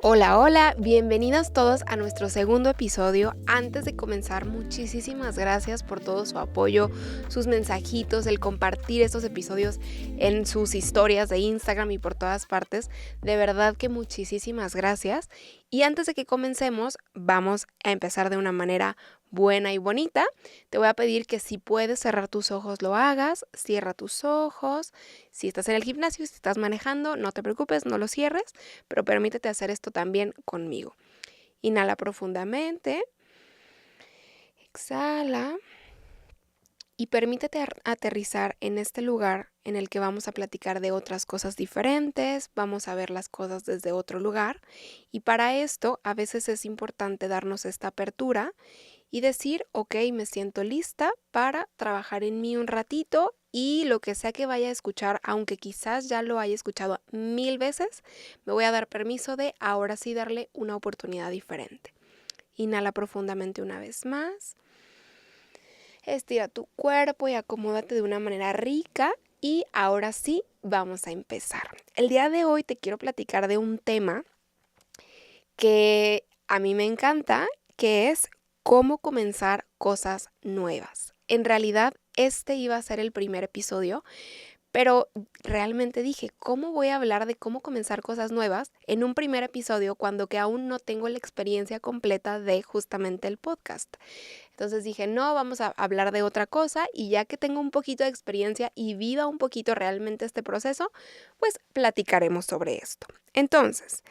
Hola, hola, bienvenidos todos a nuestro segundo episodio. Antes de comenzar, muchísimas gracias por todo su apoyo, sus mensajitos, el compartir estos episodios en sus historias de Instagram y por todas partes. De verdad que muchísimas gracias. Y antes de que comencemos, vamos a empezar de una manera buena y bonita. Te voy a pedir que si puedes cerrar tus ojos, lo hagas. Cierra tus ojos. Si estás en el gimnasio, si estás manejando, no te preocupes, no lo cierres, pero permítete hacer esto también conmigo. Inhala profundamente, exhala y permítete aterrizar en este lugar en el que vamos a platicar de otras cosas diferentes, vamos a ver las cosas desde otro lugar y para esto a veces es importante darnos esta apertura y decir, ok, me siento lista para trabajar en mí un ratito y lo que sea que vaya a escuchar, aunque quizás ya lo haya escuchado 1000 veces, me voy a dar permiso de ahora sí darle una oportunidad diferente. Inhala profundamente una vez más. Estira tu cuerpo y acomódate de una manera rica y ahora sí vamos a empezar. El día de hoy te quiero platicar de un tema que a mí me encanta, que es cómo comenzar cosas nuevas. En realidad, este iba a ser el primer episodio, pero realmente dije, ¿cómo voy a hablar de cómo comenzar cosas nuevas en un primer episodio cuando que aún no tengo la experiencia completa de justamente el podcast? Entonces dije, no, vamos a hablar de otra cosa y ya que tengo un poquito de experiencia y viva un poquito realmente este proceso, pues platicaremos sobre esto. Entonces,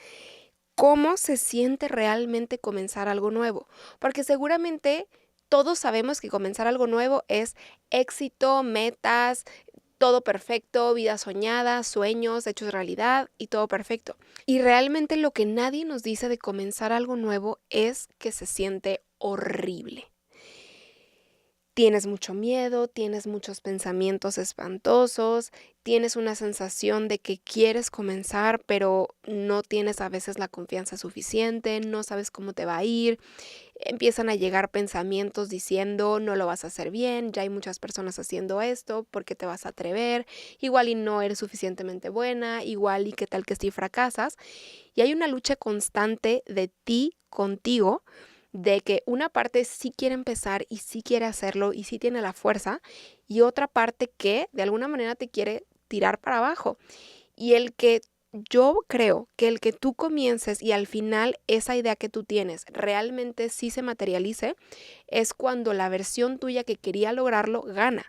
¿cómo se siente realmente comenzar algo nuevo? Porque seguramente todos sabemos que comenzar algo nuevo es éxito, metas, todo perfecto, vida soñada, sueños hechos realidad y todo perfecto. Y realmente lo que nadie nos dice de comenzar algo nuevo es que se siente horrible. Tienes mucho miedo, tienes muchos pensamientos espantosos, tienes una sensación de que quieres comenzar, pero no tienes a veces la confianza suficiente, no sabes cómo te va a ir. Empiezan a llegar pensamientos diciendo, no lo vas a hacer bien, ya hay muchas personas haciendo esto, ¿por qué te vas a atrever? Igual y no eres suficientemente buena, igual y qué tal que si fracasas. Y hay una lucha constante de ti contigo, de que una parte sí quiere empezar y sí quiere hacerlo y sí tiene la fuerza, y otra parte que de alguna manera te quiere tirar para abajo. Y yo creo que el que tú comiences y al final esa idea que tú tienes realmente sí se materialice, es cuando la versión tuya que quería lograrlo gana.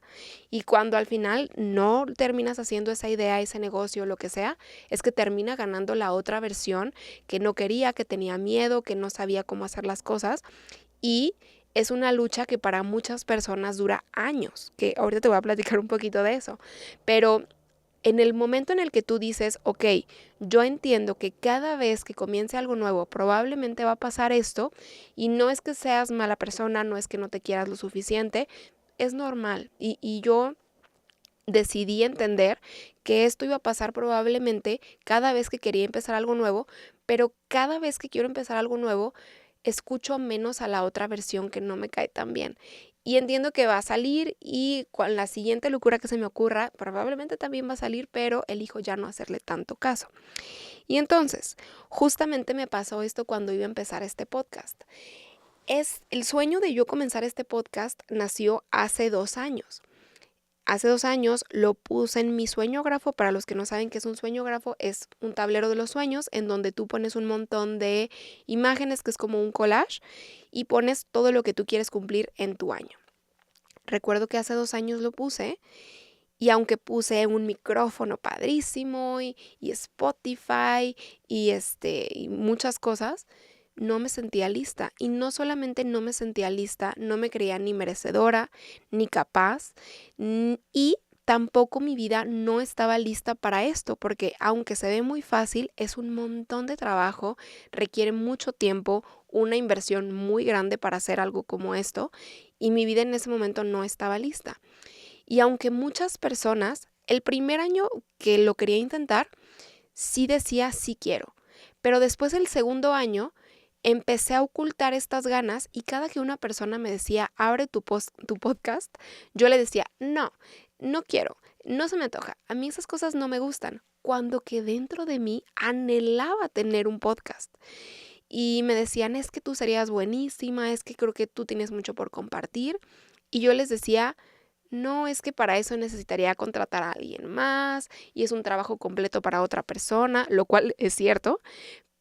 Y cuando al final no terminas haciendo esa idea, ese negocio, lo que sea, es que termina ganando la otra versión que no quería, que tenía miedo, que no sabía cómo hacer las cosas. Y es una lucha que para muchas personas dura años, que ahorita te voy a platicar un poquito de eso. Pero en el momento en el que tú dices, ok, yo entiendo que cada vez que comience algo nuevo probablemente va a pasar esto, y no es que seas mala persona, no es que no te quieras lo suficiente, es normal. Y yo decidí entender que esto iba a pasar probablemente cada vez que quería empezar algo nuevo, pero cada vez que quiero empezar algo nuevo, escucho menos a la otra versión que no me cae tan bien. Y entiendo que va a salir y con la siguiente locura que se me ocurra, probablemente también va a salir, pero elijo ya no hacerle tanto caso. Y entonces, justamente me pasó esto cuando iba a empezar este podcast. Es el sueño de yo comenzar este podcast nació hace 2 años. Hace 2 años lo puse en mi sueñógrafo. Para los que no saben qué es un sueñógrafo, es un tablero de los sueños en donde tú pones un montón de imágenes, que es como un collage, y pones todo lo que tú quieres cumplir en tu año. Recuerdo que hace 2 años lo puse y aunque puse un micrófono padrísimo y Spotify y muchas cosas, no me sentía lista. Y no solamente no me sentía lista, no me creía ni merecedora, ni capaz, y tampoco mi vida no estaba lista para esto, porque aunque se ve muy fácil, es un montón de trabajo, requiere mucho tiempo, una inversión muy grande para hacer algo como esto, y mi vida en ese momento no estaba lista. Y aunque muchas personas, el primer año que lo quería intentar, sí decía sí quiero, pero después del segundo año empecé a ocultar estas ganas y cada que una persona me decía, abre tu podcast, yo le decía, no, no quiero, no se me antoja. A mí esas cosas no me gustan. Cuando que dentro de mí anhelaba tener un podcast. Y me decían, es que tú serías buenísima, es que creo que tú tienes mucho por compartir. Y yo les decía, no, es que para eso necesitaría contratar a alguien más y es un trabajo completo para otra persona, lo cual es cierto,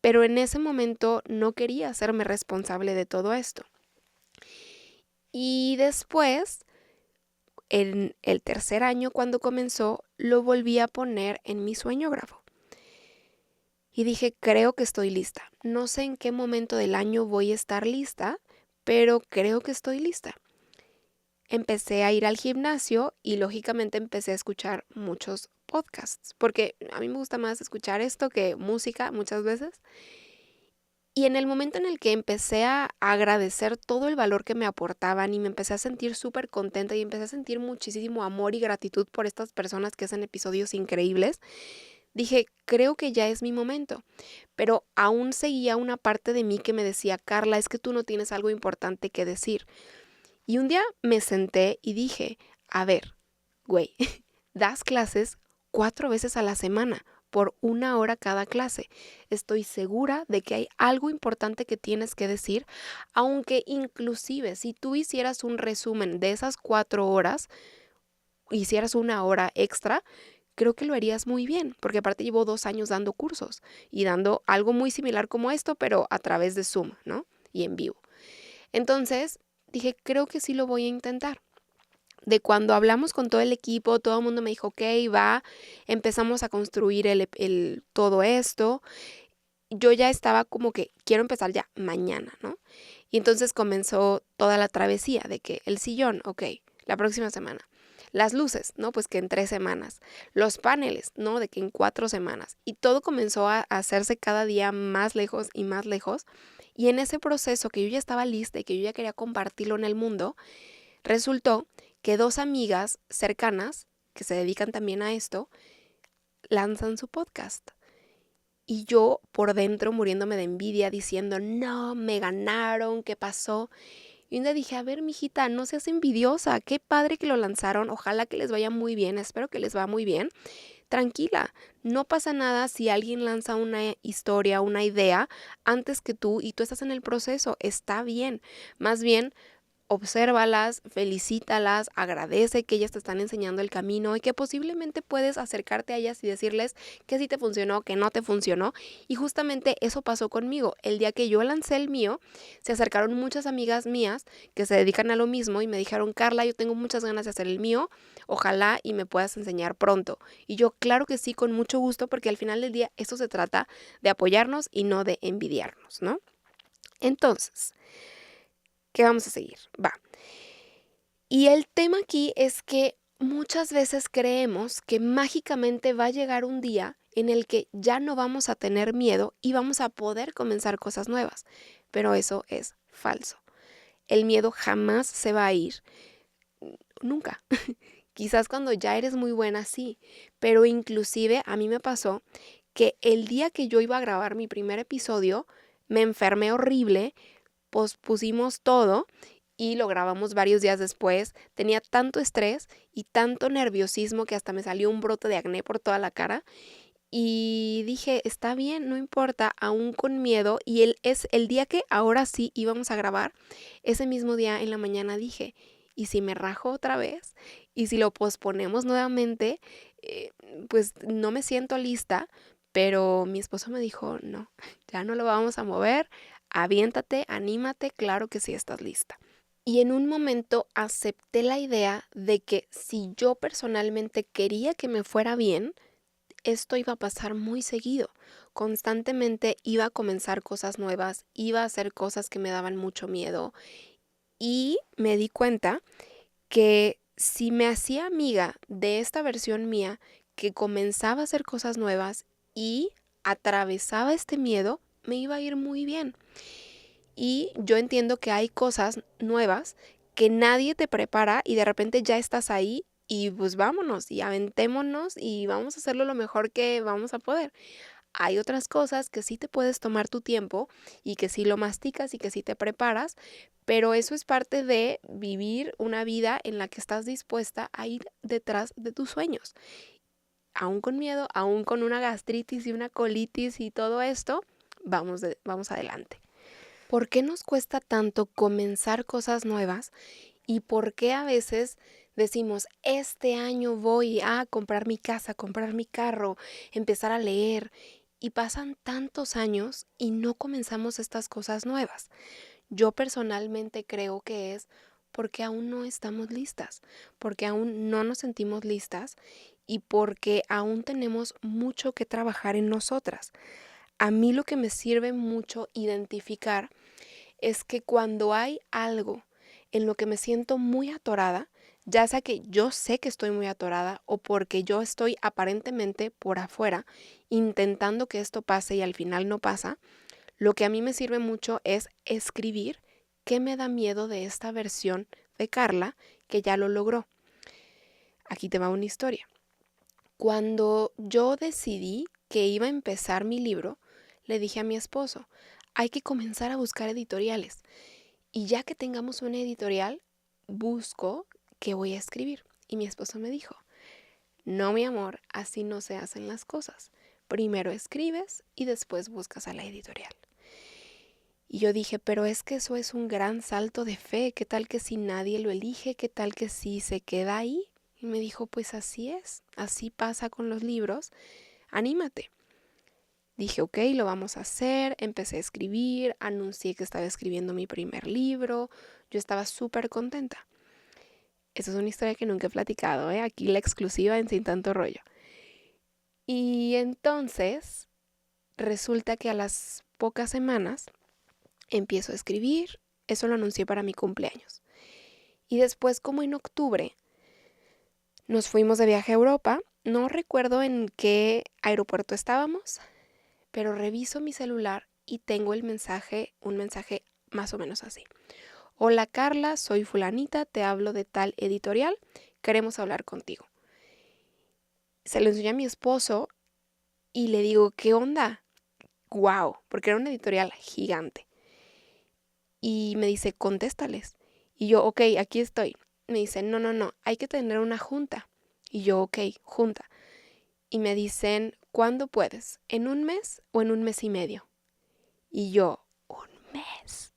pero en ese momento no quería hacerme responsable de todo esto. Y después, en el tercer año cuando comenzó, lo volví a poner en mi sueñógrafo. Y dije, creo que estoy lista. No sé en qué momento del año voy a estar lista, pero creo que estoy lista. Empecé a ir al gimnasio y lógicamente empecé a escuchar muchos podcasts, porque a mí me gusta más escuchar esto que música muchas veces. Y en el momento en el que empecé a agradecer todo el valor que me aportaban y me empecé a sentir súper contenta y empecé a sentir muchísimo amor y gratitud por estas personas que hacen episodios increíbles, dije, creo que ya es mi momento. Pero aún seguía una parte de mí que me decía, Carla, es que tú no tienes algo importante que decir. Y un día me senté y dije, a ver, güey, das clases 4 veces a la semana, por 1 hora cada clase. Estoy segura de que hay algo importante que tienes que decir, aunque inclusive si tú hicieras un resumen de esas 4 horas, hicieras 1 hora extra, creo que lo harías muy bien, porque aparte llevo 2 años dando cursos y dando algo muy similar como esto, pero a través de Zoom, ¿no? Y en vivo. Entonces, dije, creo que sí lo voy a intentar. De cuando hablamos con todo el equipo, todo el mundo me dijo, ok, va, empezamos a construir todo esto. Yo ya estaba como que quiero empezar ya mañana, ¿no? Y entonces comenzó toda la travesía de que el sillón, ok, la próxima semana. Las luces, ¿no? Pues que en 3 semanas. Los paneles, ¿no? De que en 4 semanas. Y todo comenzó a hacerse cada día más lejos y más lejos. Y en ese proceso que yo ya estaba lista y que yo ya quería compartirlo en el mundo, resultó que 2 amigas cercanas, que se dedican también a esto, lanzan su podcast. Y yo por dentro muriéndome de envidia diciendo, no, me ganaron, ¿qué pasó? Y un día dije, a ver, mijita, no seas envidiosa, qué padre que lo lanzaron, ojalá que les vaya muy bien, espero que les va muy bien. Tranquila, no pasa nada si alguien lanza una historia, una idea antes que tú y tú estás en el proceso, está bien. Más bien, obsérvalas, felicítalas, agradece que ellas te están enseñando el camino y que posiblemente puedes acercarte a ellas y decirles que sí te funcionó, que no te funcionó. Y justamente eso pasó conmigo. El día que yo lancé el mío, se acercaron muchas amigas mías que se dedican a lo mismo y me dijeron, Carla, yo tengo muchas ganas de hacer el mío, ojalá y me puedas enseñar pronto. Y yo, claro que sí, con mucho gusto, porque al final del día esto se trata de apoyarnos y no de envidiarnos, ¿no? Entonces, ¿qué vamos a seguir? Va. Y el tema aquí es que muchas veces creemos que mágicamente va a llegar un día en el que ya no vamos a tener miedo y vamos a poder comenzar cosas nuevas. Pero eso es falso. El miedo jamás se va a ir. Nunca. Quizás cuando ya eres muy buena, sí. Pero inclusive a mí me pasó que el día que yo iba a grabar mi primer episodio, me enfermé horrible, pospusimos todo y lo grabamos varios días después. Tenía tanto estrés y tanto nerviosismo que hasta me salió un brote de acné por toda la cara. Y dije, está bien, no importa, aún con miedo. Y es el día que ahora sí íbamos a grabar, ese mismo día en la mañana dije, ¿y si me rajo otra vez? ¿Y si lo posponemos nuevamente? Pues no me siento lista, pero mi esposo me dijo, no, ya no lo vamos a mover, aviéntate, anímate, claro que sí estás lista. Y en un momento acepté la idea de que si yo personalmente quería que me fuera bien, esto iba a pasar muy seguido. Constantemente iba a comenzar cosas nuevas, iba a hacer cosas que me daban mucho miedo y me di cuenta que si me hacía amiga de esta versión mía que comenzaba a hacer cosas nuevas y atravesaba este miedo, me iba a ir muy bien. Y yo entiendo que hay cosas nuevas que nadie te prepara y de repente ya estás ahí y pues vámonos y aventémonos y vamos a hacerlo lo mejor que vamos a poder. Hay otras cosas que sí te puedes tomar tu tiempo y que sí lo masticas y que sí te preparas, pero eso es parte de vivir una vida en la que estás dispuesta a ir detrás de tus sueños. Aún con miedo, aún con una gastritis y una colitis y todo esto, vamos adelante. ¿Por qué nos cuesta tanto comenzar cosas nuevas? ¿Y por qué a veces decimos, este año voy a comprar mi casa, comprar mi carro, empezar a leer? Y pasan tantos años y no comenzamos estas cosas nuevas. Yo personalmente creo que es porque aún no estamos listas, porque aún no nos sentimos listas y porque aún tenemos mucho que trabajar en nosotras. A mí lo que me sirve mucho identificar es que cuando hay algo en lo que me siento muy atorada, ya sea que yo sé que estoy muy atorada o porque yo estoy aparentemente por afuera intentando que esto pase y al final no pasa, lo que a mí me sirve mucho es escribir qué me da miedo de esta versión de Carla que ya lo logró. Aquí te va una historia. Cuando yo decidí que iba a empezar mi libro, le dije a mi esposo, hay que comenzar a buscar editoriales. Y ya que tengamos una editorial, busco qué voy a escribir. Y mi esposo me dijo, no, mi amor, así no se hacen las cosas. Primero escribes y después buscas a la editorial. Y yo dije, pero es que eso es un gran salto de fe. ¿Qué tal que si nadie lo elige? ¿Qué tal que si se queda ahí? Y me dijo, pues así es, así pasa con los libros. Anímate. Dije, ok, lo vamos a hacer. Empecé a escribir, anuncié que estaba escribiendo mi primer libro. Yo estaba súper contenta. Esa es una historia que nunca he platicado, ¿eh? Aquí la exclusiva en Sin Tanto Rollo. Y entonces resulta que a las pocas semanas empiezo a escribir. Eso lo anuncié para mi cumpleaños. Y después, como en octubre, nos fuimos de viaje a Europa. No recuerdo en qué aeropuerto estábamos, pero reviso mi celular y tengo un mensaje más o menos así. Hola Carla, soy fulanita, te hablo de tal editorial, queremos hablar contigo. Se lo enseñé a mi esposo y le digo, ¿qué onda? ¡Wow! Porque era una editorial gigante. Y me dice, contéstales. Y yo, ok, aquí estoy. Me dice, no, hay que tener una junta. Y yo, ok, junta. Y me dicen, ¿cuándo puedes? ¿En un mes o en un mes y medio? Y yo, un mes.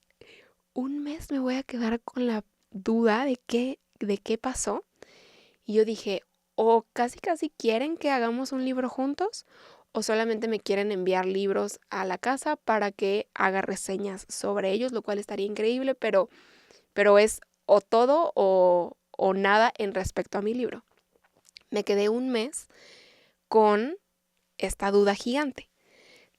Un mes me voy a quedar con la duda de qué pasó. Y yo dije, o casi quieren que hagamos un libro juntos, o solamente me quieren enviar libros a la casa para que haga reseñas sobre ellos, lo cual estaría increíble, pero es o todo o nada en respecto a mi libro. Me quedé un mes con esta duda gigante.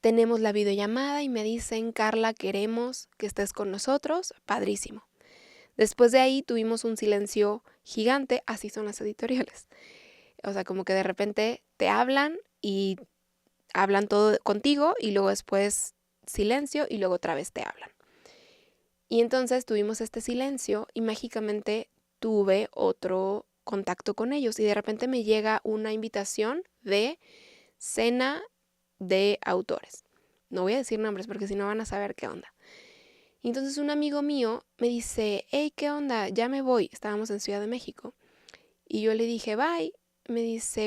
Tenemos la videollamada y me dicen, Carla, queremos que estés con nosotros. Padrísimo. Después de ahí tuvimos un silencio gigante, así son las editoriales. O sea, como que de repente te hablan y hablan todo contigo y luego después silencio y luego otra vez te hablan. Y entonces tuvimos este silencio y mágicamente tuve otro contacto con ellos y de repente me llega una invitación de cena de autores. No voy a decir nombres porque si no van a saber qué onda. Y entonces un amigo mío me dice, hey, ¿qué onda? Ya me voy. Estábamos en Ciudad de México. Y yo le dije, bye.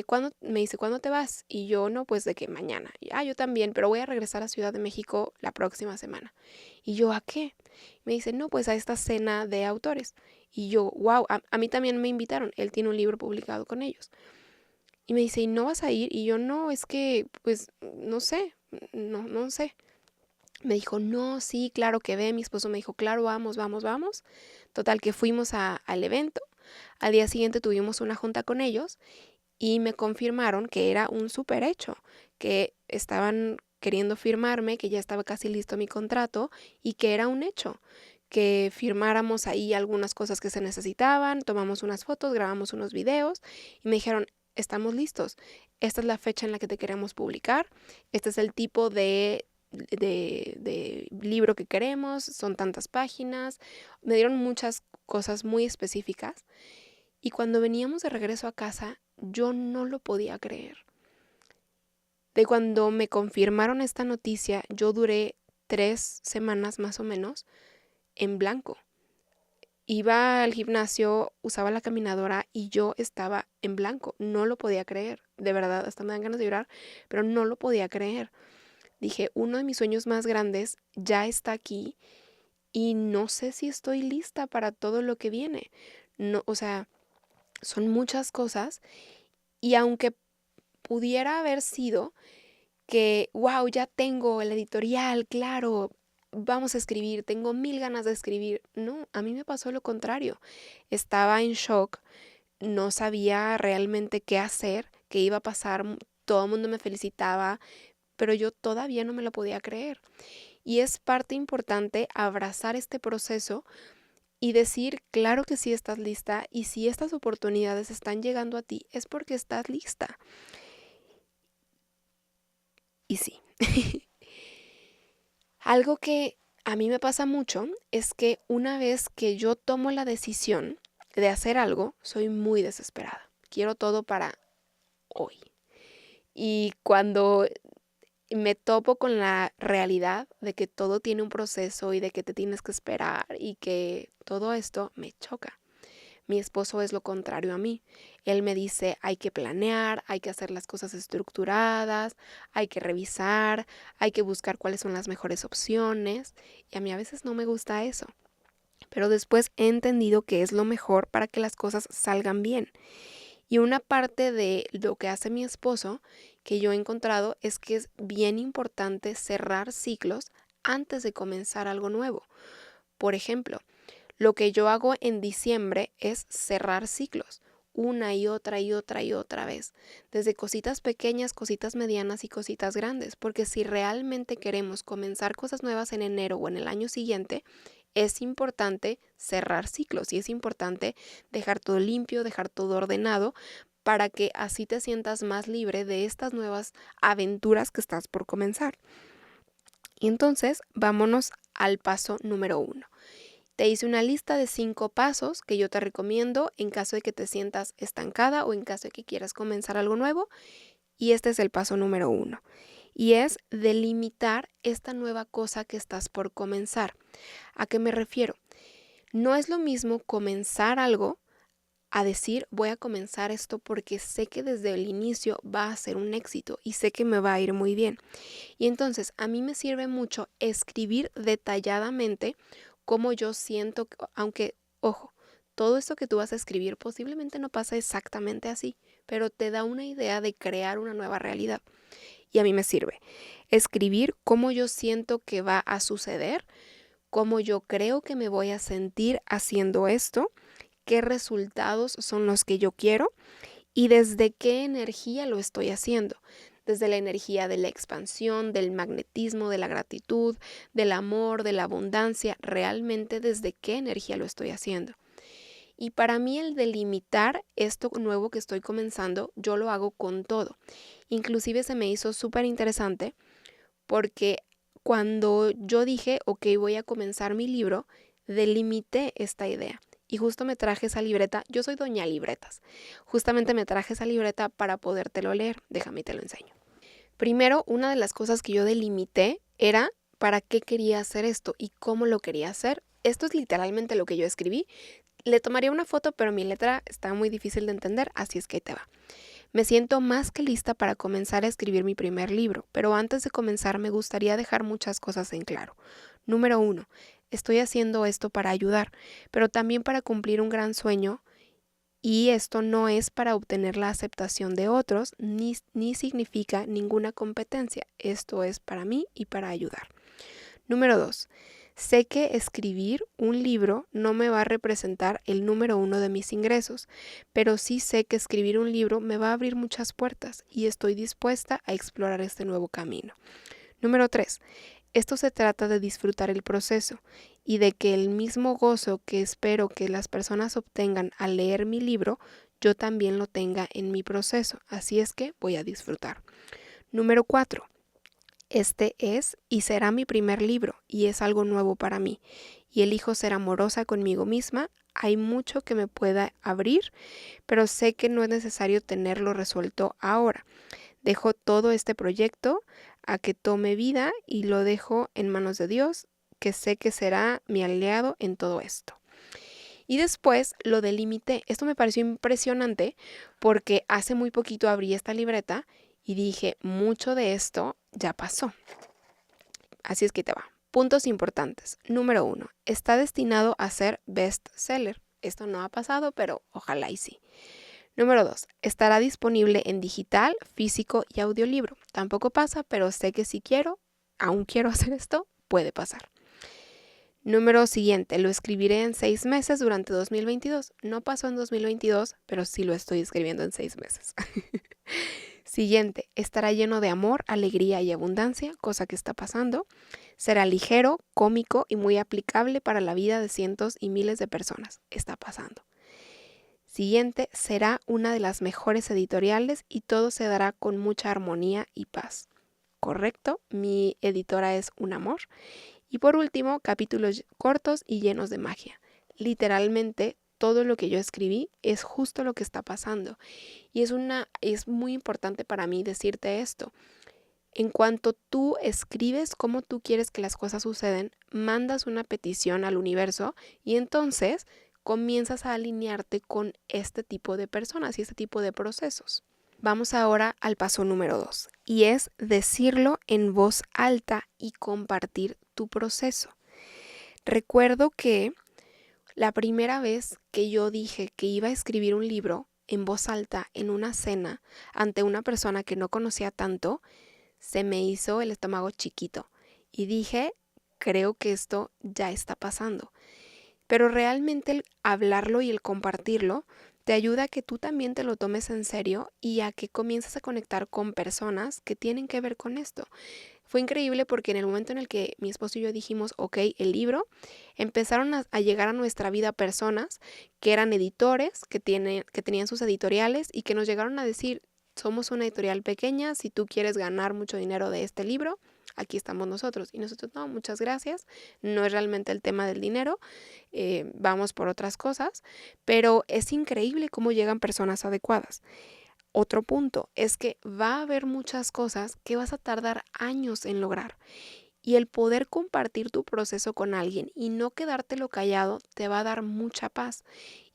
¿Cuándo te vas? Y yo, no, pues de que mañana. Y, yo también, pero voy a regresar a Ciudad de México la próxima semana. Y yo, ¿a qué? Me dice, no, pues a esta cena de autores. Y yo, wow, a mí también me invitaron. Él tiene un libro publicado con ellos. Y me dice, ¿y no vas a ir? Y yo, no, es que, pues, no sé, no sé. Me dijo, no, sí, claro que ve. Mi esposo me dijo, claro, vamos. Total, que fuimos al evento. Al día siguiente tuvimos una junta con ellos y me confirmaron que era un súper hecho, que estaban queriendo firmarme, que ya estaba casi listo mi contrato y que era un hecho, que firmáramos ahí algunas cosas que se necesitaban, tomamos unas fotos, grabamos unos videos y me dijeron, estamos listos, esta es la fecha en la que te queremos publicar, este es el tipo de libro que queremos, son tantas páginas, me dieron muchas cosas muy específicas y cuando veníamos de regreso a casa yo no lo podía creer. De cuando me confirmaron esta noticia, yo duré 3 semanas más o menos en blanco. Iba al gimnasio, usaba la caminadora y yo estaba en blanco. No lo podía creer. De verdad, hasta me dan ganas de llorar, pero no lo podía creer. Dije, uno de mis sueños más grandes ya está aquí y no sé si estoy lista para todo lo que viene. No, o sea, son muchas cosas y aunque pudiera haber sido que, wow, ya tengo el editorial, claro, vamos a escribir, tengo 1000 ganas de escribir. No, a mí me pasó lo contrario. Estaba en shock, no sabía realmente qué hacer, qué iba a pasar, todo el mundo me felicitaba, pero yo todavía no me lo podía creer. Y es parte importante abrazar este proceso y decir, claro que sí estás lista y si estas oportunidades están llegando a ti es porque estás lista. Y sí. Algo que a mí me pasa mucho es que una vez que yo tomo la decisión de hacer algo, soy muy desesperada. Quiero todo para hoy. Y cuando me topo con la realidad de que todo tiene un proceso y de que te tienes que esperar y que todo esto me choca. Mi esposo es lo contrario a mí. Él me dice, hay que planear, hay que hacer las cosas estructuradas, hay que revisar, hay que buscar cuáles son las mejores opciones. Y a mí a veces no me gusta eso. Pero después he entendido que es lo mejor para que las cosas salgan bien. Y una parte de lo que hace mi esposo que yo he encontrado es que es bien importante cerrar ciclos antes de comenzar algo nuevo. Por ejemplo, lo que yo hago en diciembre es cerrar ciclos una y otra y otra y otra vez, desde cositas pequeñas, cositas medianas y cositas grandes, porque si realmente queremos comenzar cosas nuevas en enero o en el año siguiente, es importante cerrar ciclos y es importante dejar todo limpio, dejar todo ordenado, para que así te sientas más libre de estas nuevas aventuras que estás por comenzar. Y entonces, vámonos al paso número 1. Te hice una lista de 5 pasos que yo te recomiendo en caso de que te sientas estancada o en caso de que quieras comenzar algo nuevo. Y este es el paso número 1. Y es delimitar esta nueva cosa que estás por comenzar. ¿A qué me refiero? No es lo mismo comenzar algo a decir, voy a comenzar esto porque sé que desde el inicio va a ser un éxito y sé que me va a ir muy bien. Y entonces a mí me sirve mucho escribir detalladamente cómo yo siento, aunque, ojo, todo esto que tú vas a escribir posiblemente no pasa exactamente así, pero te da una idea de crear una nueva realidad. Y a mí me sirve escribir cómo yo siento que va a suceder, cómo yo creo que me voy a sentir haciendo esto, qué resultados son los que yo quiero y desde qué energía lo estoy haciendo. Desde la energía de la expansión, del magnetismo, de la gratitud, del amor, de la abundancia, realmente desde qué energía lo estoy haciendo. Y para mí el delimitar esto nuevo que estoy comenzando, yo lo hago con todo. Inclusive se me hizo súper interesante porque cuando yo dije, ok, voy a comenzar mi libro, delimité esta idea. Y justo me traje esa libreta, yo soy doña libretas, justamente me traje esa libreta para podértelo leer, déjame y te lo enseño. Primero, una de las cosas que yo delimité era para qué quería hacer esto y cómo lo quería hacer. Esto es literalmente lo que yo escribí. Le tomaría una foto, pero mi letra está muy difícil de entender, así es que ahí te va. Me siento más que lista para comenzar a escribir mi primer libro, pero antes de comenzar me gustaría dejar muchas cosas en claro. Número 1, estoy haciendo esto para ayudar, pero también para cumplir un gran sueño, y esto no es para obtener la aceptación de otros, ni significa ninguna competencia. Esto es para mí y para ayudar. Número 2. Sé que escribir un libro no me va a representar el número 1 de mis ingresos, pero sí sé que escribir un libro me va a abrir muchas puertas y estoy dispuesta a explorar este nuevo camino. Número 3. Esto se trata de disfrutar el proceso y de que el mismo gozo que espero que las personas obtengan al leer mi libro, yo también lo tenga en mi proceso. Así es que voy a disfrutar. Número 4. Este es y será mi primer libro y es algo nuevo para mí. Y elijo ser amorosa conmigo misma. Hay mucho que me pueda abrir, pero sé que no es necesario tenerlo resuelto ahora. Dejo todo este proyecto a que tome vida y lo dejo en manos de Dios, que sé que será mi aliado en todo esto. Y después lo delimité. Esto me pareció impresionante porque hace muy poquito abrí esta libreta y dije, mucho de esto ya pasó. Así es que te va. Puntos importantes. Número 1. Está destinado a ser bestseller. Esto no ha pasado, pero ojalá y sí. Número 2. Estará disponible en digital, físico y audiolibro. Tampoco pasa, pero sé que si quiero, aún quiero hacer esto, puede pasar. Número siguiente, lo escribiré en 6 meses durante 2022. No pasó en 2022, pero sí lo estoy escribiendo en 6 meses. Siguiente, estará lleno de amor, alegría y abundancia, cosa que está pasando. Será ligero, cómico y muy aplicable para la vida de cientos y miles de personas. Está pasando. Siguiente, será una de las mejores editoriales y todo se dará con mucha armonía y paz. Correcto, mi editora es un amor. Y por último, capítulos cortos y llenos de magia. Literalmente, todo lo que yo escribí es justo lo que está pasando. Y es muy importante para mí decirte esto. En cuanto tú escribes cómo tú quieres que las cosas suceden, mandas una petición al universo y entonces comienzas a alinearte con este tipo de personas y este tipo de procesos. Vamos ahora al paso número 2 y es decirlo en voz alta y compartir tu proceso. Recuerdo que la primera vez que yo dije que iba a escribir un libro en voz alta en una cena ante una persona que no conocía tanto, se me hizo el estómago chiquito y dije, creo que esto ya está pasando. Pero realmente el hablarlo y el compartirlo te ayuda a que tú también te lo tomes en serio y a que comiences a conectar con personas que tienen que ver con esto. Fue increíble porque en el momento en el que mi esposo y yo dijimos, ok, el libro, empezaron a llegar a nuestra vida personas que eran editores, que tenían sus editoriales y que nos llegaron a decir, somos una editorial pequeña, si tú quieres ganar mucho dinero de este libro, aquí estamos nosotros. Y nosotros, no, muchas gracias, no es realmente el tema del dinero, vamos por otras cosas, pero es increíble cómo llegan personas adecuadas. Otro punto es que va a haber muchas cosas que vas a tardar años en lograr y el poder compartir tu proceso con alguien y no quedártelo callado te va a dar mucha paz.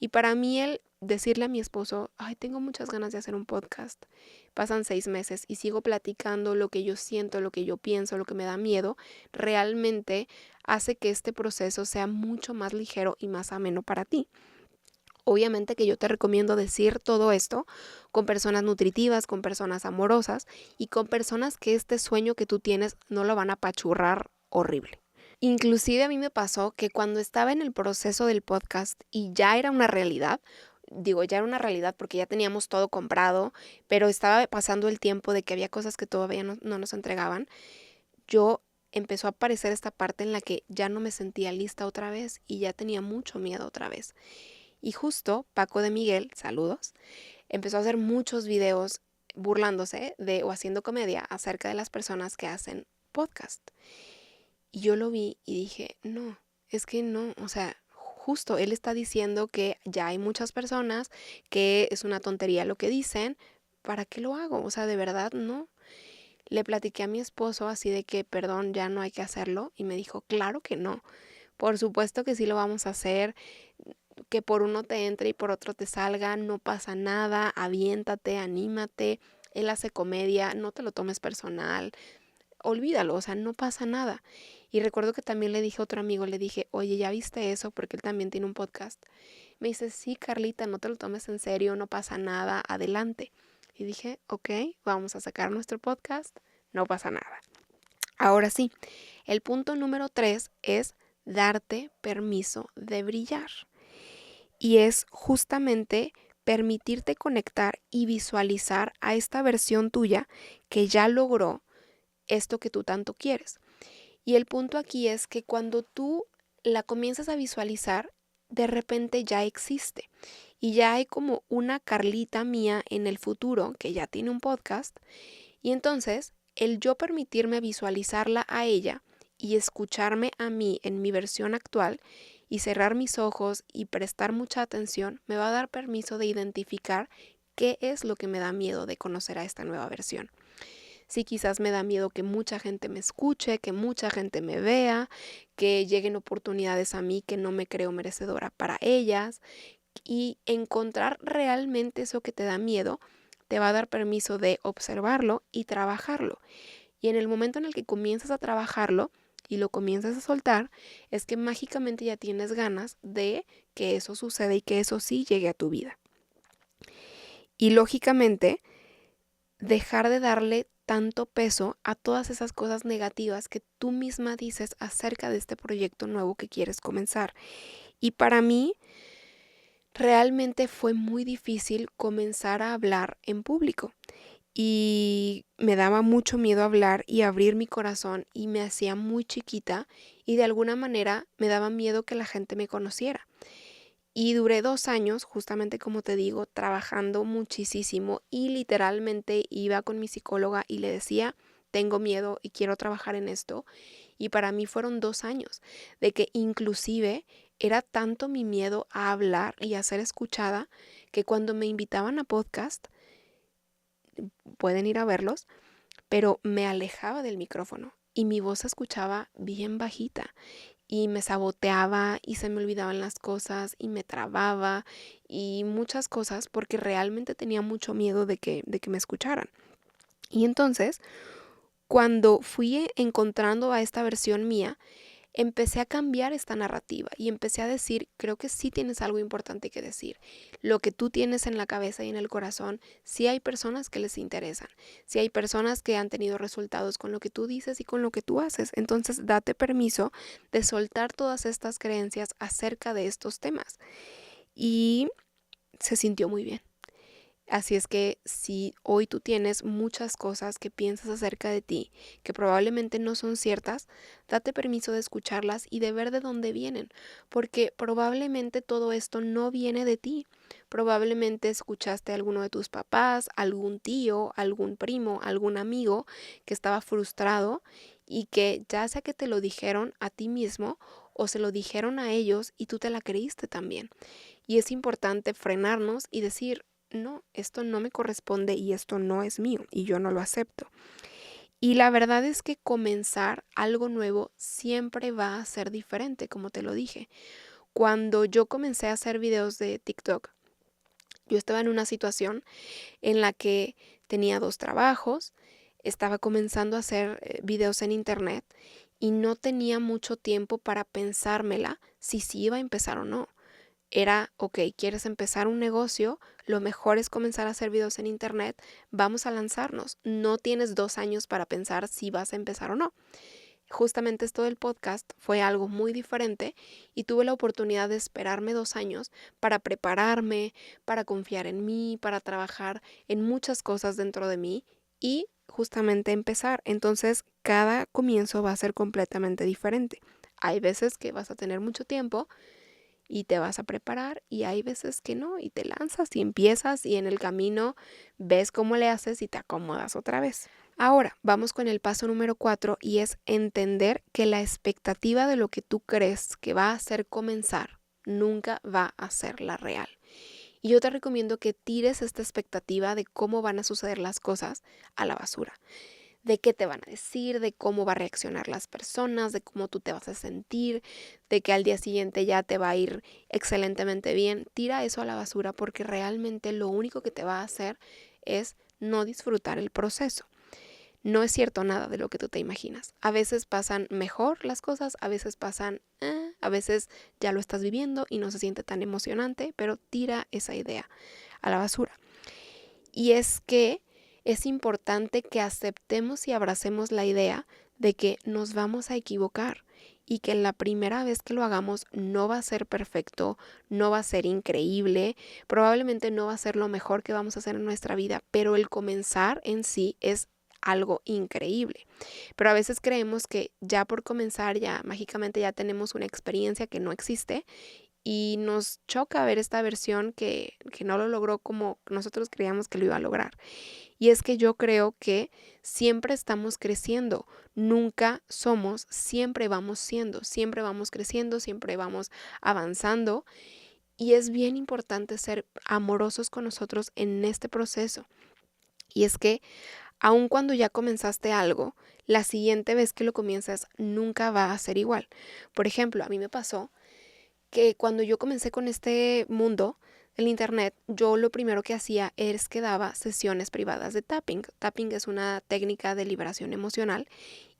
Y para mí el decirle a mi esposo, ay, tengo muchas ganas de hacer un podcast. Pasan 6 meses y sigo platicando lo que yo siento, lo que yo pienso, lo que me da miedo, realmente hace que este proceso sea mucho más ligero y más ameno para ti. Obviamente que yo te recomiendo decir todo esto con personas nutritivas, con personas amorosas y con personas que este sueño que tú tienes no lo van a apachurrar horrible. Inclusive a mí me pasó que cuando estaba en el proceso del podcast y ya era una realidad, digo ya era una realidad porque ya teníamos todo comprado, pero estaba pasando el tiempo de que había cosas que todavía no nos entregaban, yo empezó a aparecer esta parte en la que ya no me sentía lista otra vez y ya tenía mucho miedo otra vez. Y justo Paco de Miguel, saludos, empezó a hacer muchos videos burlándose de o haciendo comedia acerca de las personas que hacen podcast. Y yo lo vi y dije, no, es que no, o sea, justo él está diciendo que ya hay muchas personas, que es una tontería lo que dicen, ¿para qué lo hago? O sea, de verdad no. Le platiqué a mi esposo así de que, perdón, ya no hay que hacerlo y me dijo, claro que no. Por supuesto que sí lo vamos a hacer, que por uno te entre y por otro te salga, no pasa nada, aviéntate, anímate, él hace comedia, no te lo tomes personal, olvídalo, o sea, no pasa nada. Y recuerdo que también le dije a otro amigo, le dije, oye, ¿ya viste eso? Porque él también tiene un podcast. Me dice, sí, Carlita, no te lo tomes en serio, no pasa nada, adelante. Y dije, ok, vamos a sacar nuestro podcast, no pasa nada. Ahora sí, el punto número 3 es darte permiso de brillar. Y es justamente permitirte conectar y visualizar a esta versión tuya que ya logró esto que tú tanto quieres. Y el punto aquí es que cuando tú la comienzas a visualizar, de repente ya existe. Y ya hay como una Carlita mía en el futuro que ya tiene un podcast. Y entonces, el yo permitirme visualizarla a ella y escucharme a mí en mi versión actual y cerrar mis ojos y prestar mucha atención, me va a dar permiso de identificar qué es lo que me da miedo de conocer a esta nueva versión. Sí, quizás me da miedo que mucha gente me escuche, que mucha gente me vea, que lleguen oportunidades a mí que no me creo merecedora para ellas. Y encontrar realmente eso que te da miedo te va a dar permiso de observarlo y trabajarlo. Y en el momento en el que comienzas a trabajarlo y lo comienzas a soltar, es que mágicamente ya tienes ganas de que eso suceda y que eso sí llegue a tu vida. Y lógicamente, dejar de darle tanto peso a todas esas cosas negativas que tú misma dices acerca de este proyecto nuevo que quieres comenzar. Y para mí, realmente fue muy difícil comenzar a hablar en público y me daba mucho miedo hablar y abrir mi corazón y me hacía muy chiquita y de alguna manera me daba miedo que la gente me conociera. Y duré 2 años, justamente como te digo, trabajando muchísimo y literalmente iba con mi psicóloga y le decía, tengo miedo y quiero trabajar en esto. Y para mí fueron 2 años de que inclusive era tanto mi miedo a hablar y a ser escuchada que cuando me invitaban a podcast, pueden ir a verlos, pero me alejaba del micrófono y mi voz se escuchaba bien bajita y me saboteaba y se me olvidaban las cosas y me trababa y muchas cosas porque realmente tenía mucho miedo de que me escucharan. Y entonces, cuando fui encontrando a esta versión mía, empecé a cambiar esta narrativa y empecé a decir, creo que sí tienes algo importante que decir. Lo que tú tienes en la cabeza y en el corazón, sí hay personas que les interesan, sí hay personas que han tenido resultados con lo que tú dices y con lo que tú haces. Entonces, date permiso de soltar todas estas creencias acerca de estos temas. Y se sintió muy bien. Así es que si hoy tú tienes muchas cosas que piensas acerca de ti que probablemente no son ciertas, date permiso de escucharlas y de ver de dónde vienen, porque probablemente todo esto no viene de ti. Probablemente escuchaste a alguno de tus papás, algún tío, algún primo, algún amigo que estaba frustrado y que ya sea que te lo dijeron a ti mismo o se lo dijeron a ellos y tú te la creíste también. Y es importante frenarnos y decir, no, esto no me corresponde y esto no es mío y yo no lo acepto. Y la verdad es que comenzar algo nuevo siempre va a ser diferente, como te lo dije. Cuando yo comencé a hacer videos de TikTok, yo estaba en una situación en la que tenía 2 trabajos, estaba comenzando a hacer videos en internet y no tenía mucho tiempo para pensármela si sí iba a empezar o no. Era, ok, ¿quieres empezar un negocio? Lo mejor es comenzar a hacer videos en internet. Vamos a lanzarnos. No tienes 2 años para pensar si vas a empezar o no. Justamente esto del podcast fue algo muy diferente y tuve la oportunidad de esperarme 2 años para prepararme, para confiar en mí, para trabajar en muchas cosas dentro de mí y justamente empezar. Entonces, cada comienzo va a ser completamente diferente. Hay veces que vas a tener mucho tiempo y te vas a preparar y hay veces que no y te lanzas y empiezas y en el camino ves cómo le haces y te acomodas otra vez. Ahora, vamos con el paso número 4 y es entender que la expectativa de lo que tú crees que va a hacer comenzar nunca va a ser la real. Y yo te recomiendo que tires esta expectativa de cómo van a suceder las cosas a la basura. De qué te van a decir, de cómo va a reaccionar las personas, de cómo tú te vas a sentir, de que al día siguiente ya te va a ir excelentemente bien. Tira eso a la basura porque realmente lo único que te va a hacer es no disfrutar el proceso. No es cierto nada de lo que tú te imaginas. A veces pasan mejor las cosas, a veces pasan, a veces ya lo estás viviendo y no se siente tan emocionante, pero tira esa idea a la basura. Y es que es importante que aceptemos y abracemos la idea de que nos vamos a equivocar y que la primera vez que lo hagamos no va a ser perfecto, no va a ser increíble, probablemente no va a ser lo mejor que vamos a hacer en nuestra vida, pero el comenzar en sí es algo increíble. Pero a veces creemos que ya por comenzar ya mágicamente ya tenemos una experiencia que no existe y nos choca ver esta versión que no lo logró como nosotros creíamos que lo iba a lograr. Y es que yo creo que siempre estamos creciendo, nunca somos, siempre vamos siendo, siempre vamos creciendo, siempre vamos avanzando Y es bien importante ser amorosos con nosotros en este proceso. Y es que aun cuando ya comenzaste algo, la siguiente vez que lo comienzas nunca va a ser igual. Por ejemplo, a mí me pasó que cuando yo comencé con este mundo del internet, yo lo primero que hacía es que daba sesiones privadas de tapping. Tapping es una técnica de liberación emocional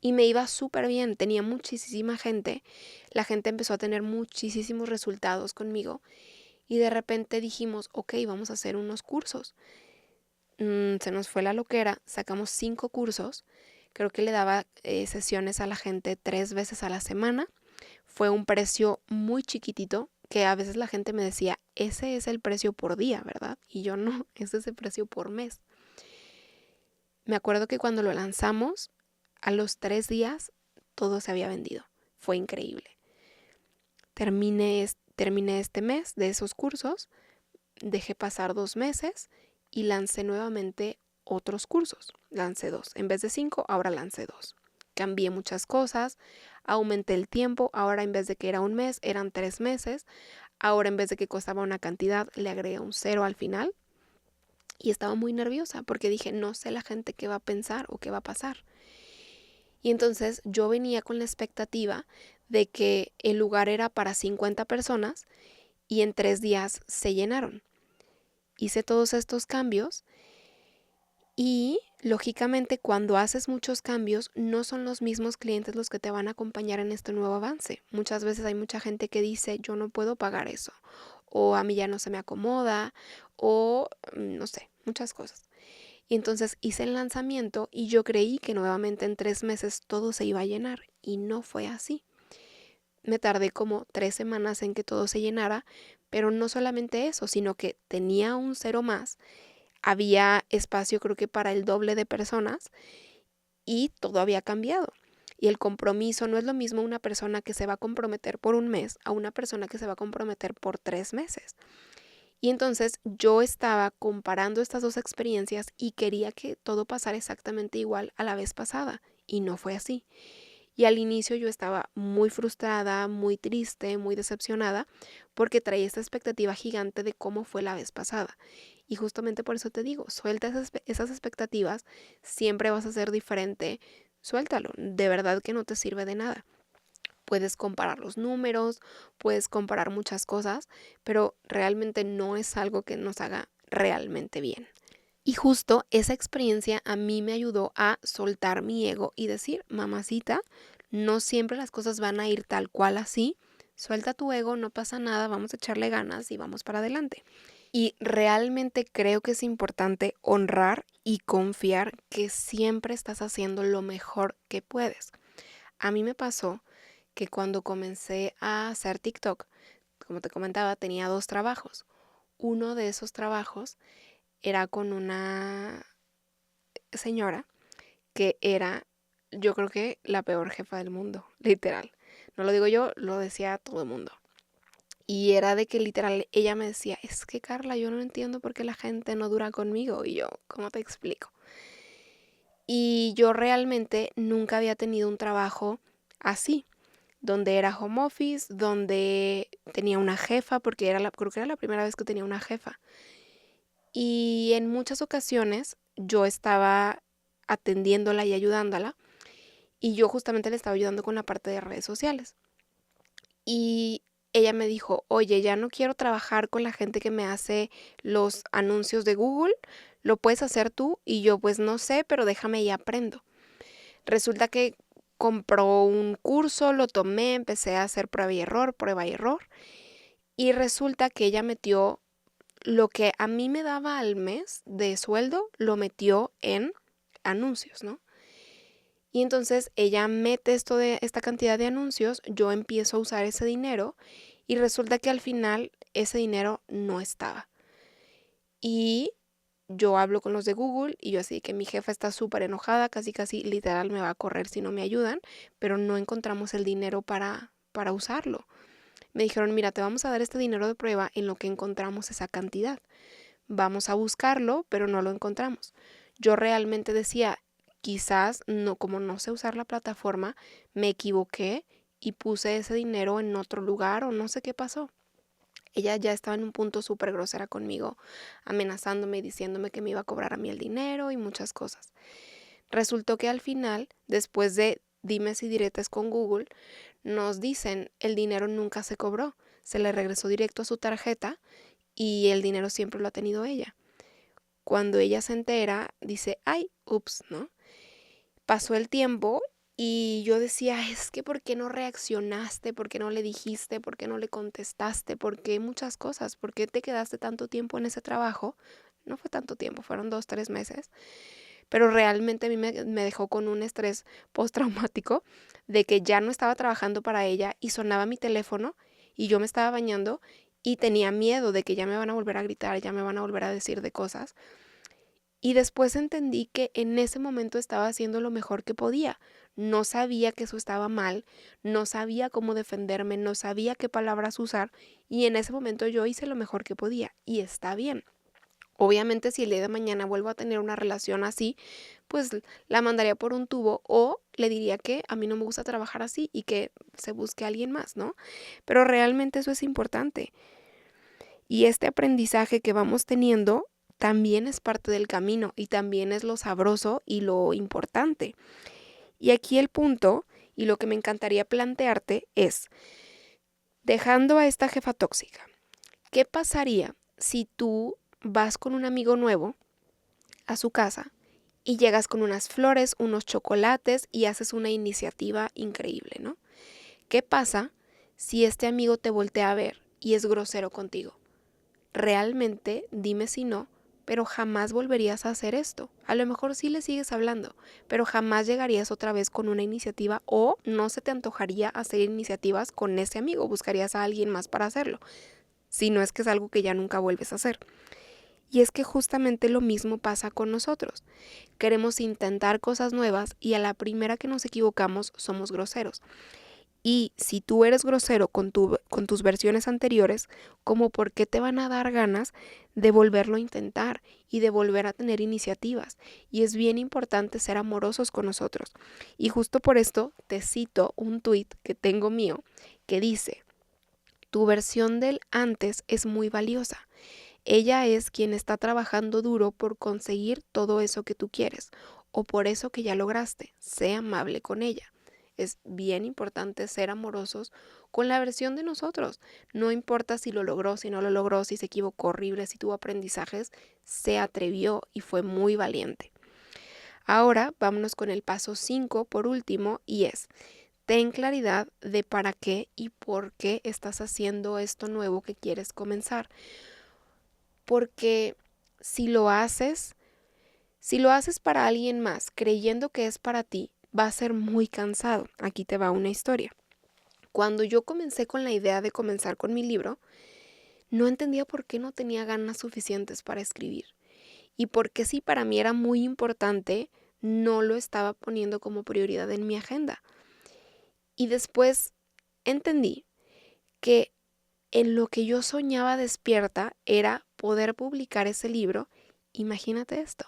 y me iba súper bien, tenía muchísima gente, la gente empezó a tener muchísimos resultados conmigo y de repente dijimos, ok, vamos a hacer unos cursos. Se nos fue la loquera, sacamos 5 cursos, creo que le daba sesiones a la gente 3 veces a la semana. Fue un precio muy chiquitito que a veces la gente me decía, ese es el precio por día, ¿verdad? Y yo no, ese es el precio por mes. Me acuerdo que cuando lo lanzamos, a los 3 días, todo se había vendido. Fue increíble. Terminé este mes de esos cursos, dejé pasar 2 meses y lancé nuevamente otros cursos. Lancé 2. En vez de 5, ahora lancé 2. Cambié muchas cosas, aumenté el tiempo, ahora en vez de que era un mes, eran 3 meses. Ahora en vez de que costaba una cantidad, le agregué un 0 al final. Y estaba muy nerviosa porque dije, no sé la gente qué va a pensar o qué va a pasar. Y entonces yo venía con la expectativa de que el lugar era para 50 personas y en 3 días se llenaron. Hice todos estos cambios y lógicamente cuando haces muchos cambios no son los mismos clientes los que te van a acompañar en este nuevo avance. Muchas veces hay mucha gente que dice yo no puedo pagar eso o a mí ya no se me acomoda o no sé, muchas cosas. Y entonces hice el lanzamiento y yo creí que nuevamente en 3 meses todo se iba a llenar y no fue así. Me tardé como 3 semanas en que todo se llenara, pero no solamente eso, sino que tenía un 0 más, había espacio creo que para el doble de personas y todo había cambiado. Y el compromiso no es lo mismo una persona que se va a comprometer por un mes a una persona que se va a comprometer por 3 meses. Y entonces yo estaba comparando estas dos experiencias y quería que todo pasara exactamente igual a la vez pasada. Y no fue así. Y al inicio yo estaba muy frustrada, muy triste, muy decepcionada, porque traía esta expectativa gigante de cómo fue la vez pasada. Y justamente por eso te digo, suelta esas expectativas, siempre vas a ser diferente, suéltalo, de verdad que no te sirve de nada. Puedes comparar los números, puedes comparar muchas cosas, pero realmente no es algo que nos haga realmente bien. Y justo esa experiencia a mí me ayudó a soltar mi ego y decir, mamacita, no siempre las cosas van a ir tal cual así. Suelta tu ego, no pasa nada, vamos a echarle ganas y vamos para adelante. Y realmente creo que es importante honrar y confiar que siempre estás haciendo lo mejor que puedes. A mí me pasó que cuando comencé a hacer TikTok, como te comentaba, tenía 2 trabajos. Uno de esos trabajos era con una señora que era, yo creo que la peor jefa del mundo, literal. No lo digo yo, lo decía todo el mundo. Y era de que literal ella me decía, es que Carla, yo no entiendo por qué la gente no dura conmigo. Y yo, ¿cómo te explico? Y yo realmente nunca había tenido un trabajo así, donde era home office, donde tenía una jefa, porque creo que era la primera vez que tenía una jefa. Y en muchas ocasiones yo estaba atendiéndola y ayudándola, y yo justamente le estaba ayudando con la parte de redes sociales. Y ella me dijo, oye, ya no quiero trabajar con la gente que me hace los anuncios de Google, lo puedes hacer tú. Y yo, pues no sé, pero déjame y aprendo. Resulta que compró un curso, lo tomé, empecé a hacer prueba y error, prueba y error. Y resulta que ella metió lo que a mí me daba al mes de sueldo, lo metió en anuncios, ¿no? Y entonces ella mete esta cantidad de anuncios, yo empiezo a usar ese dinero y resulta que al final ese dinero no estaba. Y yo hablo con los de Google y yo así que mi jefa está súper enojada, casi casi literal me va a correr si no me ayudan, pero no encontramos el dinero para usarlo. Me dijeron, mira, te vamos a dar este dinero de prueba en lo que encontramos esa cantidad. Vamos a buscarlo, pero no lo encontramos. Yo realmente decía, quizás no, como no sé usar la plataforma, me equivoqué y puse ese dinero en otro lugar o no sé qué pasó. Ella ya estaba en un punto súper grosera conmigo, amenazándome y diciéndome que me iba a cobrar a mí el dinero y muchas cosas. Resultó que al final, después de dimes y diretes con Google, nos dicen el dinero nunca se cobró, se le regresó directo a su tarjeta y el dinero siempre lo ha tenido ella. Cuando ella se entera, dice, ay, ups, ¿no? Pasó el tiempo y yo decía, es que ¿por qué no reaccionaste? ¿Por qué no le dijiste? ¿Por qué no le contestaste? ¿Por qué muchas cosas? ¿Por qué te quedaste tanto tiempo en ese trabajo? No fue tanto tiempo, fueron 2, 3 meses. Pero realmente a mí me dejó con un estrés postraumático de que ya no estaba trabajando para ella y sonaba mi teléfono y yo me estaba bañando y tenía miedo de que ya me van a volver a gritar, ya me van a volver a decir de cosas. Y después entendí que en ese momento estaba haciendo lo mejor que podía. No sabía que eso estaba mal, no sabía cómo defenderme, no sabía qué palabras usar y en ese momento yo hice lo mejor que podía y está bien. Obviamente si el día de mañana vuelvo a tener una relación así, pues la mandaría por un tubo o le diría que a mí no me gusta trabajar así y que se busque a alguien más, ¿no? Pero realmente eso es importante. Y este aprendizaje que vamos teniendo también es parte del camino y también es lo sabroso y lo importante. Y aquí el punto y lo que me encantaría plantearte es, dejando a esta jefa tóxica, ¿qué pasaría si tú vas con un amigo nuevo a su casa y llegas con unas flores, unos chocolates y haces una iniciativa increíble, ¿no? ¿Qué pasa si este amigo te voltea a ver y es grosero contigo? Realmente, dime si no, pero jamás volverías a hacer esto. A lo mejor sí le sigues hablando, pero jamás llegarías otra vez con una iniciativa o no se te antojaría hacer iniciativas con ese amigo, buscarías a alguien más para hacerlo, si no es que es algo que ya nunca vuelves a hacer. Y es que justamente lo mismo pasa con nosotros. Queremos intentar cosas nuevas y a la primera que nos equivocamos somos groseros. Y si tú eres grosero con tus versiones anteriores, ¿cómo por qué te van a dar ganas de volverlo a intentar y de volver a tener iniciativas? Y es bien importante ser amorosos con nosotros. Y justo por esto te cito un tuit que tengo mío que dice, tu versión del antes es muy valiosa. Ella es quien está trabajando duro por conseguir todo eso que tú quieres o por eso que ya lograste. Sé amable con ella. Es bien importante ser amorosos con la versión de nosotros. No importa si lo logró, si no lo logró, si se equivocó horrible, si tuvo aprendizajes, se atrevió y fue muy valiente. Ahora vámonos con el paso 5 por último y es, ten claridad de para qué y por qué estás haciendo esto nuevo que quieres comenzar. Porque si lo haces para alguien más, creyendo que es para ti, va a ser muy cansado. Aquí te va una historia. Cuando yo comencé con la idea de comenzar con mi libro, no entendía por qué no tenía ganas suficientes para escribir. Y por qué si para mí era muy importante, no lo estaba poniendo como prioridad en mi agenda. Y después entendí que en lo que yo soñaba despierta era poder publicar ese libro, imagínate esto,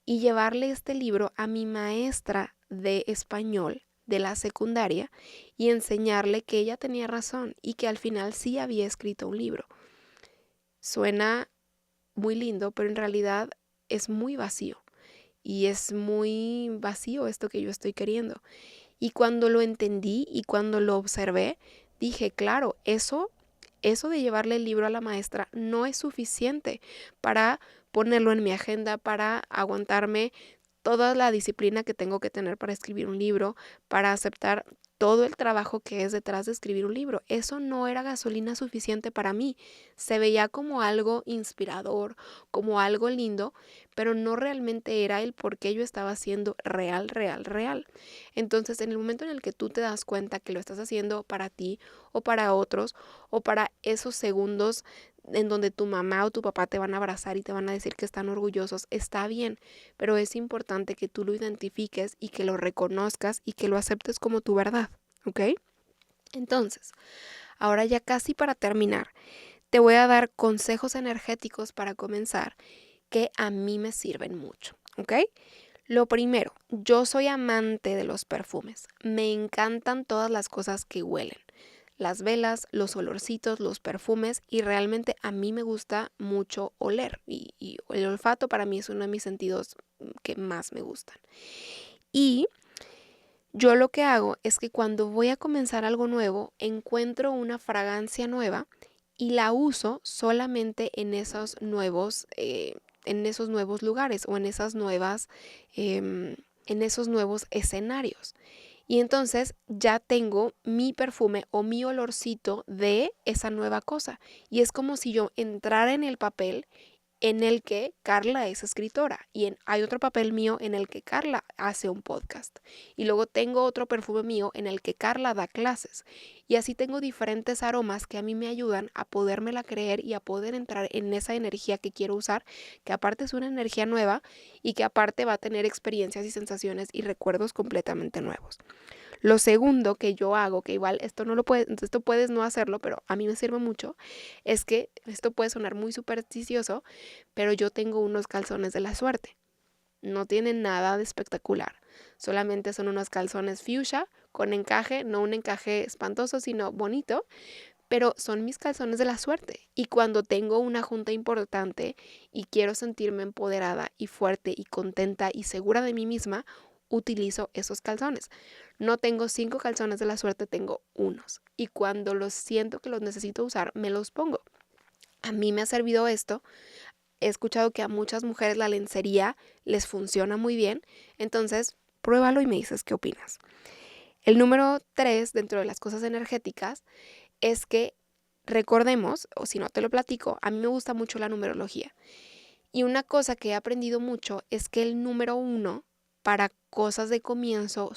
y llevarle este libro a mi maestra de español de la secundaria y enseñarle que ella tenía razón y que al final sí había escrito un libro. Suena muy lindo, pero en realidad es muy vacío y es muy vacío esto que yo estoy queriendo. Y cuando lo entendí y cuando lo observé, dije, claro, eso de llevarle el libro a la maestra no es suficiente para ponerlo en mi agenda, para aguantarme toda la disciplina que tengo que tener para escribir un libro, para aceptar todo el trabajo que es detrás de escribir un libro. Eso no era gasolina suficiente para mí. Se veía como algo inspirador, como algo lindo, pero no realmente era el por qué yo estaba haciendo real, real, real. Entonces, en el momento en el que tú te das cuenta que lo estás haciendo para ti o para otros o para esos segundos en donde tu mamá o tu papá te van a abrazar y te van a decir que están orgullosos, está bien, pero es importante que tú lo identifiques y que lo reconozcas y que lo aceptes como tu verdad, ¿ok? Entonces, ahora ya casi para terminar, te voy a dar consejos energéticos para comenzar que a mí me sirven mucho, ¿ok? Lo primero, yo soy amante de los perfumes. Me encantan todas las cosas que huelen. las velas, los olorcitos, los perfumes y realmente a mí me gusta mucho oler y el olfato para mí es uno de mis sentidos que más me gustan. Y yo lo que hago es que cuando voy a comenzar algo nuevo, encuentro una fragancia nueva y la uso solamente en esos nuevos lugares o en esos nuevos escenarios. Y entonces ya tengo mi perfume o mi olorcito de esa nueva cosa. Y es como si yo entrara en el papel en el que Carla es escritora y hay otro papel mío en el que Carla hace un podcast y luego tengo otro perfume mío en el que Carla da clases y así tengo diferentes aromas que a mí me ayudan a podérmela creer y a poder entrar en esa energía que quiero usar, que aparte es una energía nueva y que aparte va a tener experiencias y sensaciones y recuerdos completamente nuevos. Lo segundo que yo hago, que igual esto puedes no hacerlo, pero a mí me sirve mucho, es que esto puede sonar muy supersticioso, pero yo tengo unos calzones de la suerte. No tienen nada de espectacular. Solamente son unos calzones fuchsia con encaje, no un encaje espantoso, sino bonito, pero son mis calzones de la suerte. Y cuando tengo una junta importante y quiero sentirme empoderada y fuerte y contenta y segura de mí misma, utilizo esos calzones. No tengo 5 calzones de la suerte, tengo unos. Y cuando los siento que los necesito usar, me los pongo. A mí me ha servido esto. He escuchado que a muchas mujeres la lencería les funciona muy bien. Entonces, pruébalo y me dices qué opinas. El número 3 dentro de las cosas energéticas es que recordemos, o si no te lo platico, a mí me gusta mucho la numerología. Y una cosa que he aprendido mucho es que el número 1 para cosas de comienzo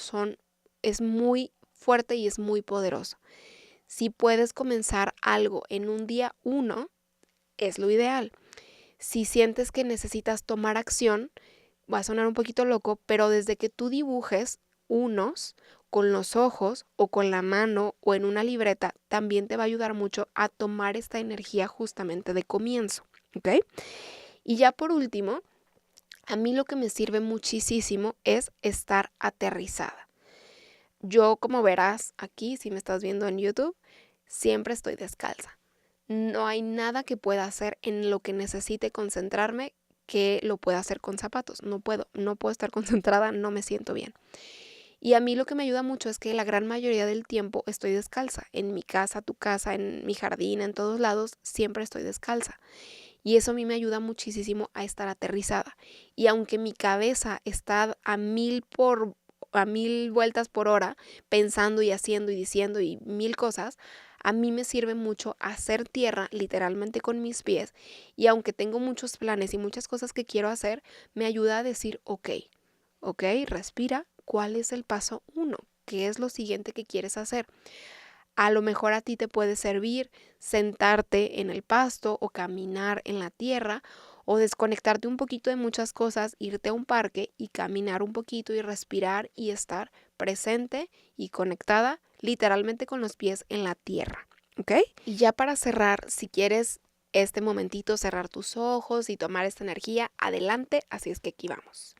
es muy fuerte y es muy poderoso. Si puedes comenzar algo en un día 1, es lo ideal. Si sientes que necesitas tomar acción, va a sonar un poquito loco, pero desde que tú dibujes unos con los ojos o con la mano o en una libreta, también te va a ayudar mucho a tomar esta energía justamente de comienzo, ¿ok? Y ya por último, a mí lo que me sirve muchísimo es estar aterrizada. Yo, como verás aquí, si me estás viendo en YouTube, siempre estoy descalza. No hay nada que pueda hacer en lo que necesite concentrarme que lo pueda hacer con zapatos. No puedo estar concentrada, no me siento bien. Y a mí lo que me ayuda mucho es que la gran mayoría del tiempo estoy descalza. En mi casa, tu casa, en mi jardín, en todos lados, siempre estoy descalza. Y eso a mí me ayuda muchísimo a estar aterrizada. Y aunque mi cabeza está a mil vueltas por hora, pensando y haciendo y diciendo y mil cosas, a mí me sirve mucho hacer tierra literalmente con mis pies. Y aunque tengo muchos planes y muchas cosas que quiero hacer, me ayuda a decir, ok, respira, ¿cuál es el paso 1? ¿Qué es lo siguiente que quieres hacer? A lo mejor a ti te puede servir sentarte en el pasto o caminar en la tierra o desconectarte un poquito de muchas cosas, irte a un parque y caminar un poquito y respirar y estar presente y conectada literalmente con los pies en la tierra, ¿ok? Y ya para cerrar, si quieres este momentito cerrar tus ojos y tomar esta energía, adelante, así es que aquí vamos.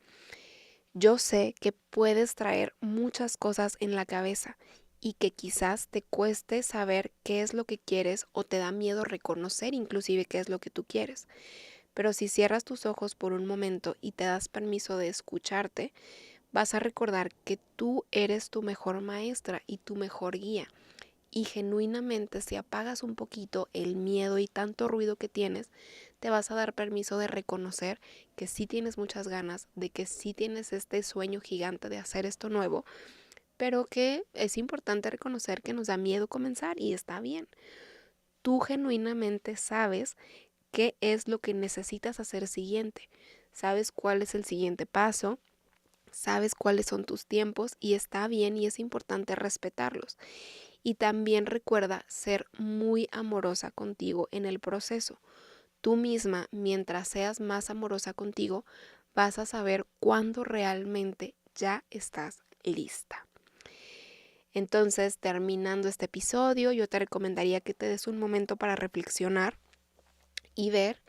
Yo sé que puedes traer muchas cosas en la cabeza y que quizás te cueste saber qué es lo que quieres o te da miedo reconocer inclusive qué es lo que tú quieres. Pero si cierras tus ojos por un momento y te das permiso de escucharte, vas a recordar que tú eres tu mejor maestra y tu mejor guía. Y genuinamente, si apagas un poquito el miedo y tanto ruido que tienes, te vas a dar permiso de reconocer que sí tienes muchas ganas, de que sí tienes este sueño gigante de hacer esto nuevo, pero que es importante reconocer que nos da miedo comenzar y está bien. Tú genuinamente sabes qué es lo que necesitas hacer siguiente, sabes cuál es el siguiente paso, sabes cuáles son tus tiempos y está bien y es importante respetarlos. Y también recuerda ser muy amorosa contigo en el proceso. Tú misma, mientras seas más amorosa contigo, vas a saber cuándo realmente ya estás lista. Entonces, terminando este episodio, yo te recomendaría que te des un momento para reflexionar y ver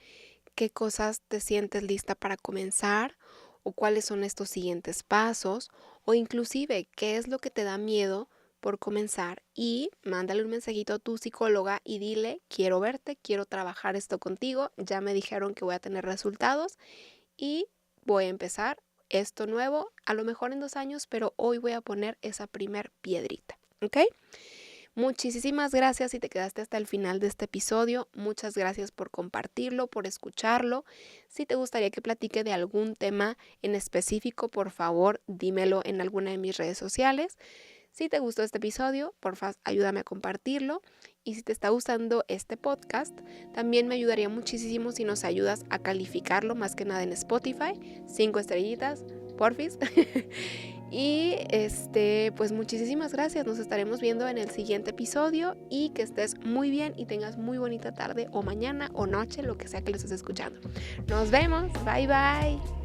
qué cosas te sientes lista para comenzar o cuáles son estos siguientes pasos o inclusive qué es lo que te da miedo por comenzar y mándale un mensajito a tu psicóloga y dile, quiero verte, quiero trabajar esto contigo, ya me dijeron que voy a tener resultados y voy a empezar esto nuevo, a lo mejor en 2 años, pero hoy voy a poner esa primer piedrita, ¿ok? Muchísimas gracias si te quedaste hasta el final de este episodio. Muchas gracias por compartirlo, por escucharlo. Si te gustaría que platique de algún tema en específico, por favor, dímelo en alguna de mis redes sociales. Si te gustó este episodio, porfa, ayúdame a compartirlo. Y si te está gustando este podcast, también me ayudaría muchísimo si nos ayudas a calificarlo, más que nada en Spotify. 5 estrellitas, porfis. Y pues muchísimas gracias. Nos estaremos viendo en el siguiente episodio y que estés muy bien y tengas muy bonita tarde o mañana o noche, lo que sea que lo estés escuchando. Nos vemos. Bye bye.